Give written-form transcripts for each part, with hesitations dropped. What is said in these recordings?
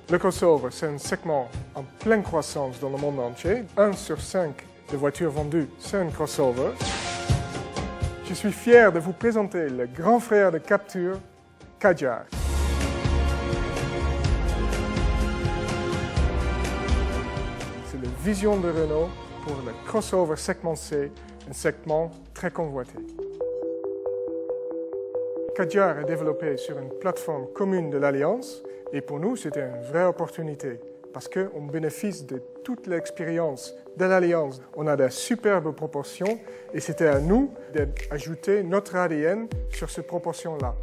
Le crossover, c'est un segment en pleine croissance dans le monde entier. 1 sur 5 des voitures vendues, c'est un crossover. Je suis fier de vous présenter le grand frère de Captur, Kadjar. C'est la vision de Renault pour le crossover segment C, un segment très convoité. Kadjar est développé sur une plateforme commune de l'Alliance et pour nous, c'était une vraie opportunité parce qu'on bénéficie de toute l'expérience de l'Alliance. On a de superbes proportions et c'était à nous d'ajouter notre ADN sur ces proportions-là.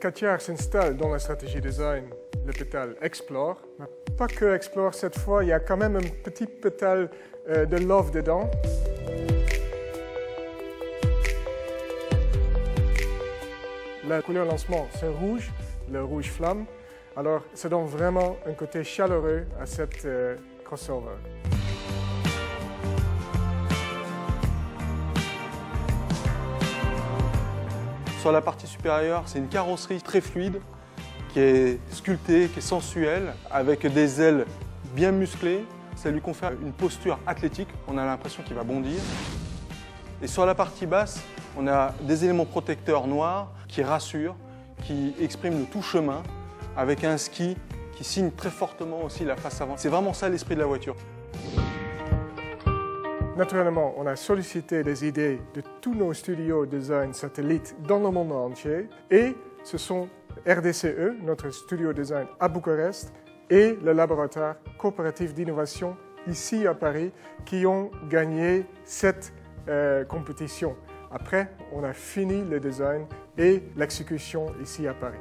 Kadjar s'installe dans la stratégie design, le pétale Explore, mais pas que Explore cette fois, il y a quand même un petit pétale de Love dedans. La couleur lancement, c'est rouge, le rouge flamme. Alors, ça donne vraiment un côté chaleureux à cette crossover. Sur la partie supérieure, c'est une carrosserie très fluide, qui est sculptée, qui est sensuelle, avec des ailes bien musclées. Ça lui confère une posture athlétique, on a l'impression qu'il va bondir. Et sur la partie basse, on a des éléments protecteurs noirs qui rassurent, qui expriment le tout chemin, avec un ski qui signe très fortement aussi la face avant. C'est vraiment ça l'esprit de la voiture. Naturellement, on a sollicité des idées de tous nos studios design satellites dans le monde entier et ce sont RDCE, notre studio design à Bucarest, et le laboratoire coopératif d'innovation ici à Paris qui ont gagné cette compétition. Après, on a fini le design et l'exécution ici à Paris.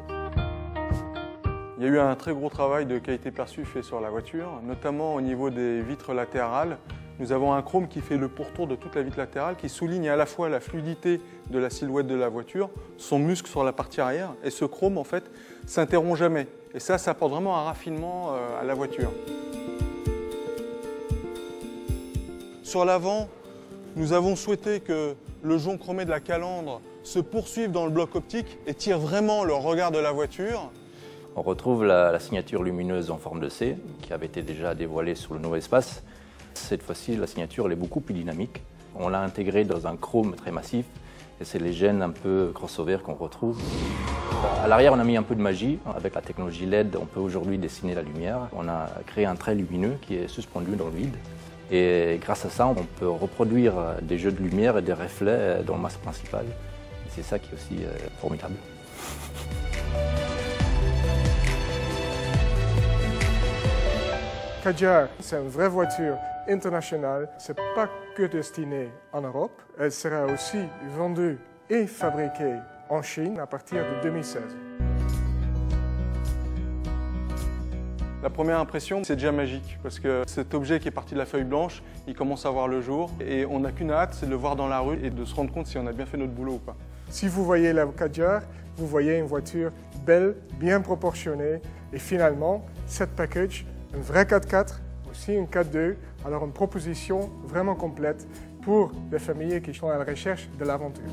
Il y a eu un très gros travail de qualité perçue fait sur la voiture, notamment au niveau des vitres latérales. Nous avons un chrome qui fait le pourtour de toute la vitre latérale, qui souligne à la fois la fluidité de la silhouette de la voiture, son muscle sur la partie arrière, et ce chrome en fait s'interrompt jamais. Et ça apporte vraiment un raffinement à la voiture. Sur l'avant, nous avons souhaité que le jonc chromé de la calandre se poursuive dans le bloc optique et tire vraiment le regard de la voiture. On retrouve la signature lumineuse en forme de C, qui avait été déjà dévoilée sur le nouvel espace. Cette fois-ci, la signature elle est beaucoup plus dynamique. On l'a intégrée dans un chrome très massif, et c'est les gènes un peu crossover qu'on retrouve. À l'arrière, on a mis un peu de magie. Avec la technologie LED, on peut aujourd'hui dessiner la lumière. On a créé un trait lumineux qui est suspendu dans le vide. Et grâce à ça, on peut reproduire des jeux de lumière et des reflets dans le masque principal. C'est ça qui est aussi formidable. Kadjar, c'est une vraie voiture internationale. Ce n'est pas que destiné en Europe. Elle sera aussi vendue et fabriquée en Chine à partir de 2016. La première impression, c'est déjà magique parce que cet objet qui est parti de la feuille blanche, il commence à voir le jour et on n'a qu'une hâte, c'est de le voir dans la rue et de se rendre compte si on a bien fait notre boulot ou pas. Si vous voyez la Kadjar, vous voyez une voiture belle, bien proportionnée et finalement, cette package, un vrai 4x4, aussi une 4x2, alors une proposition vraiment complète pour les familles qui sont à la recherche de l'aventure.